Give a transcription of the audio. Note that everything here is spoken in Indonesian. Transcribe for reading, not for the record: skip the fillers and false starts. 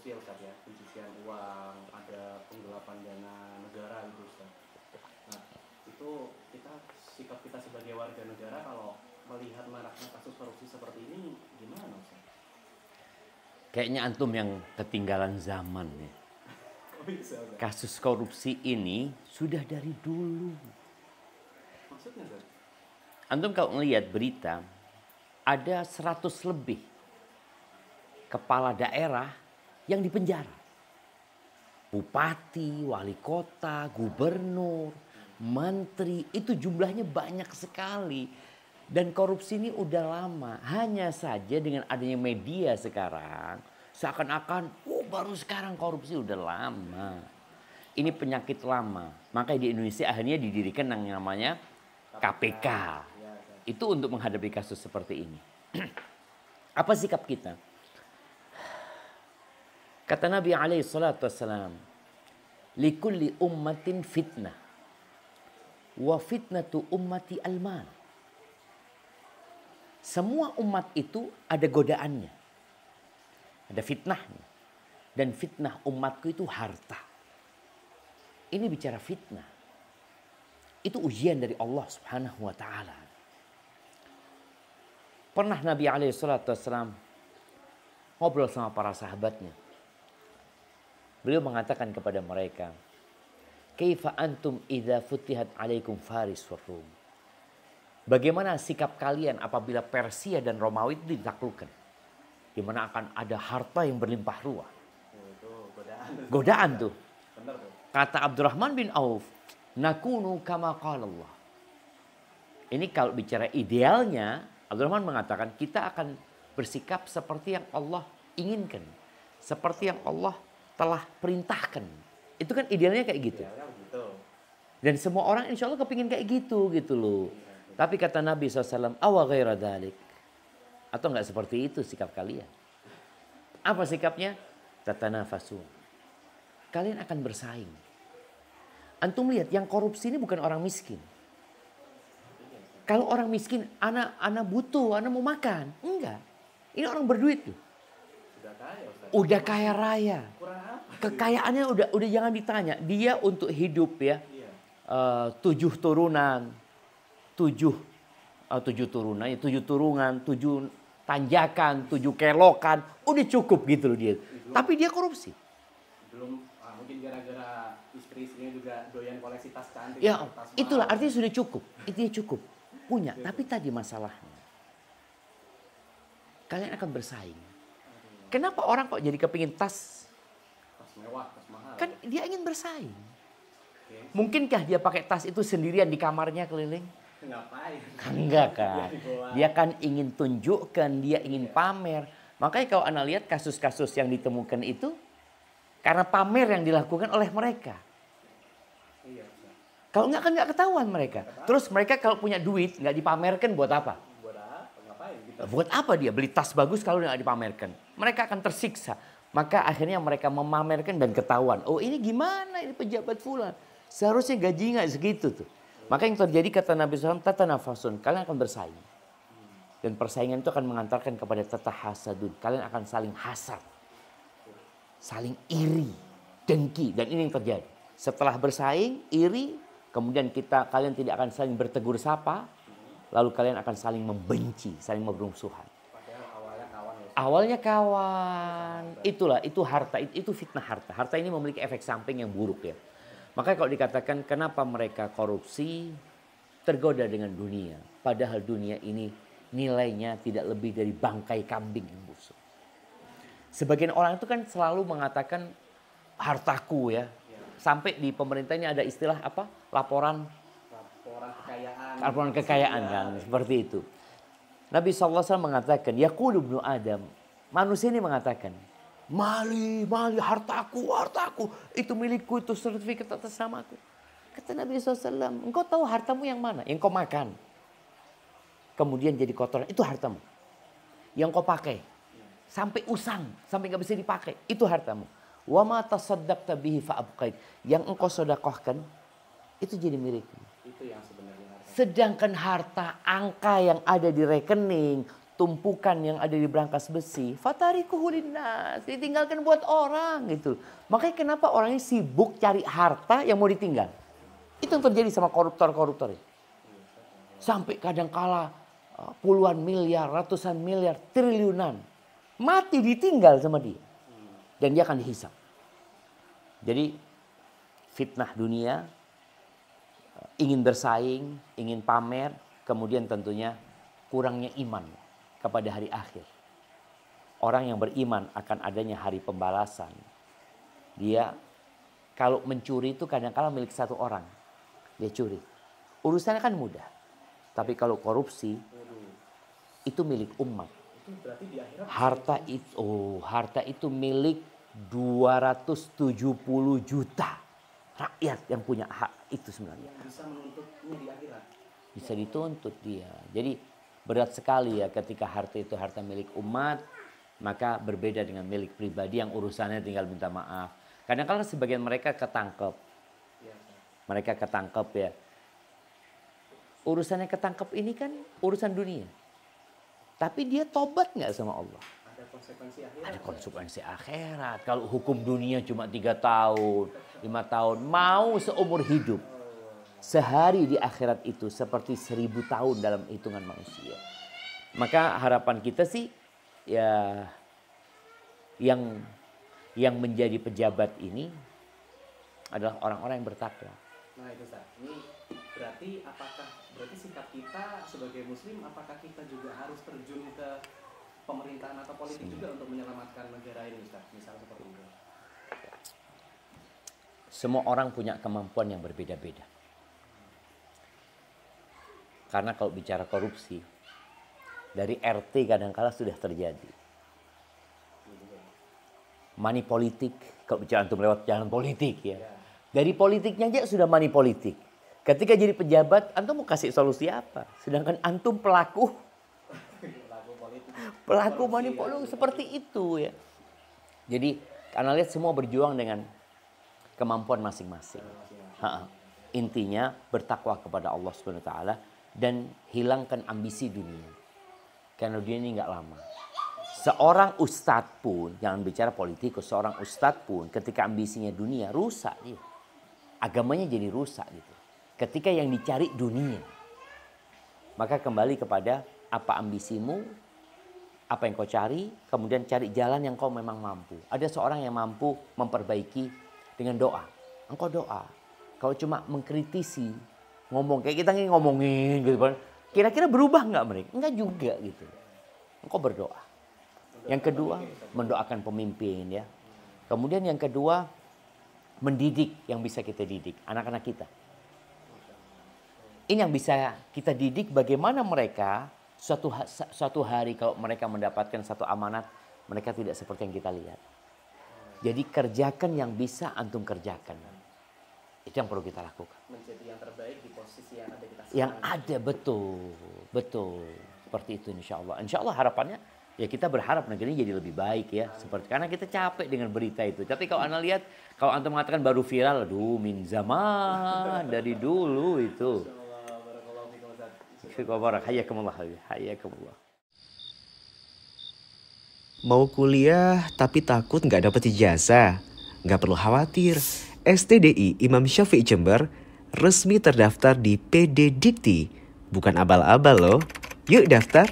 korupsi ya Ustaz ya, pencucian uang, ada penggelapan dana negara gitu Ustaz. Nah, itu sikap kita sebagai warga negara kalau melihat maraknya kasus korupsi seperti ini gimana Ustaz? Kayaknya antum yang ketinggalan zaman ya. Oh, bisa, Ustaz. Kasus korupsi ini sudah dari dulu. Maksudnya Ustaz? Antum kalau melihat berita, ada 100 lebih kepala daerah yang dipenjara. Bupati, wali kota, gubernur, menteri, itu jumlahnya banyak sekali. Dan korupsi ini udah lama. Hanya saja dengan adanya media sekarang, seakan-akan, baru sekarang korupsi udah lama. Ini penyakit lama. Makanya di Indonesia akhirnya didirikan yang namanya KPK. Itu untuk menghadapi kasus seperti ini. Apa sikap kita? Kata Nabi alaihi salatu wassalam, likulli ummatin fitnah, wa fitnatu ummati al-mal. Semua umat itu ada godaannya, ada fitnahnya. Dan fitnah umatku itu harta. Ini bicara fitnah. Itu ujian dari Allah subhanahu wa ta'ala. Pernah Nabi alaihi salatu wassalam ngobrol sama para sahabatnya. Beliau mengatakan kepada mereka, "Kaifa antum idza futihat alaikum Faris wa Rum?" Bagaimana sikap kalian apabila Persia dan Romawi itu ditaklukkan? Di mana akan ada harta yang berlimpah ruah. Itu godaan. Godaan tuh. Benar tuh. Kata Abdurrahman bin Auf, "Nakunu kama qala Allah." Ini kalau bicara idealnya, Abdurrahman mengatakan kita akan bersikap seperti yang Allah inginkan. Seperti yang Allah telah perintahkan. Itu kan idealnya kayak gitu. Ya, gitu. Dan semua orang insya Allah kepingin kayak gitu loh. Tapi kata Nabi SAW, awa ghaira dhalik. Atau enggak seperti itu sikap kalian. Apa sikapnya? Tatanafasu. Kalian akan bersaing. Antum lihat yang korupsi ini bukan orang miskin. Kalau orang miskin, anak butuh, anak mau makan. Enggak. Ini orang berduit tuh. Sudah kaya Ustaz. Udah kaya raya. Kurang apa? Kekayaannya udah jangan ditanya. Dia untuk hidup ya. Iya. 7 turunan. 7 turunan, 7 turunan, 7 tanjakan, 7 kelokan. Udah cukup gitu loh dia. Tapi dia korupsi. Belum mungkin gara-gara istri-istrinya juga doyan koleksi tas cantik. Ya, tas mahal. itulah artinya sudah cukup. Itu dia cukup. Punya. Tapi tadi masalahnya. Kalian akan bersaing. Kenapa orang kok jadi kepingin tas? Tas mewah, tas mahal. Kan dia ingin bersaing. Oke. Mungkinkah dia pakai tas itu sendirian di kamarnya keliling? Ngapain? Enggak kan. Dia kan ingin tunjukkan, dia ingin pamer. Makanya kalau Anda lihat kasus-kasus yang ditemukan itu karena pamer yang dilakukan oleh mereka. Iya, Ustaz. Kalau enggak kan enggak ketahuan mereka. Terus mereka kalau punya duit enggak dipamerkan buat apa? Buat apa? Ngapain gitu? Buat apa dia beli tas bagus kalau enggak dipamerkan? Mereka akan tersiksa. Maka akhirnya mereka memamerkan dan ketahuan. Oh ini gimana ini pejabat fulan. Seharusnya gaji enggak segitu tuh. Maka yang terjadi kata Nabi SAW, tatanafasun, kalian akan bersaing. Dan persaingan itu akan mengantarkan kepada tatahasadun. Kalian akan saling hasad. Saling iri, dengki. Dan ini yang terjadi. Setelah bersaing, iri, kemudian kalian tidak akan saling bertegur sapa. Lalu kalian akan saling membenci, saling bermusuhan. Padahal awalnya kawan ya. Awalnya kawan. Itulah, itu harta, itu fitnah harta. Harta ini memiliki efek samping yang buruk ya. Makanya kalau dikatakan kenapa mereka korupsi, tergoda dengan dunia. Padahal dunia ini nilainya tidak lebih dari bangkai kambing yang busuk. Sebagian orang itu kan selalu mengatakan hartaku ya. Sampai di pemerintah ini ada istilah apa? Laporan kekayaan. Laporan kekayaan kan, seperti itu. Nabi SAW mengatakan, yaqulu ibnu Adam, manusia ini mengatakan, Mali, hartaku, itu milikku, itu sertifikat atas namaku. Kata Nabi SAW, engkau tahu hartamu yang mana? Yang kau makan. Kemudian jadi kotoran, itu hartamu. Yang kau pakai. Sampai usang, sampai gak bisa dipakai. Itu hartamu. Wa ma tasaddaqta bihi fa'abqait. Yang engkau sedekahkan, itu jadi milikmu. Itu yang sebenarnya harta. Sedangkan harta angka yang ada di rekening, tumpukan yang ada di brankas besi, fatarikuhu linnas, ditinggalkan buat orang gitu. Makanya kenapa orang ini sibuk cari harta yang mau ditinggal. Itu yang terjadi sama koruptor-koruptor. Sampai kadang kala puluhan miliar, ratusan miliar, triliunan. Mati ditinggal sama dia. Dan dia akan dihisap. Jadi fitnah dunia, ingin bersaing, ingin pamer, kemudian tentunya kurangnya iman kepada hari akhir. Orang yang beriman akan adanya hari pembalasan. Dia kalau mencuri itu kadang-kala milik satu orang. Dia curi. Urusannya kan mudah. Tapi kalau korupsi itu milik umat. Itu berarti di akhirat Harta itu milik 270 juta rakyat yang punya hak itu sebenarnya. yang bisa menuntutnya di akhirat. Bisa dituntut dia. Jadi berat sekali ya ketika harta itu harta milik umat, maka berbeda dengan milik pribadi yang urusannya tinggal minta maaf. Kadang-kadang sebagian mereka ketangkep. Mereka ketangkep ya. Urusannya ketangkep ini kan urusan dunia. Tapi dia tobat nggak sama Allah? Ada konsekuensi akhirat. Ada konsekuensi akhirat. Kalau hukum dunia cuma 3 tahun, 5 tahun, mau seumur hidup. Sehari di akhirat itu seperti 1000 tahun dalam hitungan manusia. Maka harapan kita sih ya yang menjadi pejabat ini adalah orang-orang yang bertakwa. Nah itu Ustaz, ini berarti sikap kita sebagai muslim, apakah kita juga harus terjun ke pemerintahan atau politik juga untuk menyelamatkan negara ini Ustaz? Misal seperti itu. Semua orang punya kemampuan yang berbeda-beda. Karena kalau bicara korupsi, dari RT kadang-kala sudah terjadi. Money politik, kalau bicara antum lewat jalan politik ya. Dari politiknya aja sudah money politik. Ketika jadi pejabat, antum mau kasih solusi apa? Sedangkan antum pelaku money politik seperti itu ya. Jadi, karena lihat semua berjuang dengan kemampuan masing-masing. Intinya bertakwa kepada Allah Subhanahu wa taala dan hilangkan ambisi dunia. Karena dunia ini nggak lama. Seorang ustadz pun, jangan bicara politikus, seorang ustadz pun ketika ambisinya dunia rusak dia. Agamanya jadi rusak gitu. Ketika yang dicari dunia. Maka kembali kepada apa ambisimu, apa yang kau cari, kemudian cari jalan yang kau memang mampu. Ada seorang yang mampu memperbaiki dengan doa. Engkau doa. Kalau cuma mengkritisi, ngomong kayak kita ngomongin gitu, kira-kira berubah nggak mereka? Enggak juga gitu. Engkau berdoa. Yang kedua, mendoakan pemimpin ya. Kemudian yang kedua, mendidik yang bisa kita didik, anak-anak kita. Ini yang bisa kita didik bagaimana mereka suatu hari kalau mereka mendapatkan satu amanat, mereka tidak seperti yang kita lihat. Jadi kerjakan yang bisa antum kerjakan. Itu yang perlu kita lakukan. Menjadi yang terbaik di posisi yang ada kita sekarang. Yang ada, betul. Seperti itu insya Allah. Insya Allah harapannya ya kita berharap negeri jadi lebih baik ya. Seperti karena kita capek dengan berita itu. Tapi kalau Anda lihat, kalau antum mengatakan baru viral, aduh min zaman dari dulu itu. Hayakumullah. Mau kuliah tapi takut nggak dapet ijazah? Nggak perlu khawatir. STDI Imam Syafi'i Jember resmi terdaftar di PD Dikti. Bukan abal-abal loh. Yuk daftar!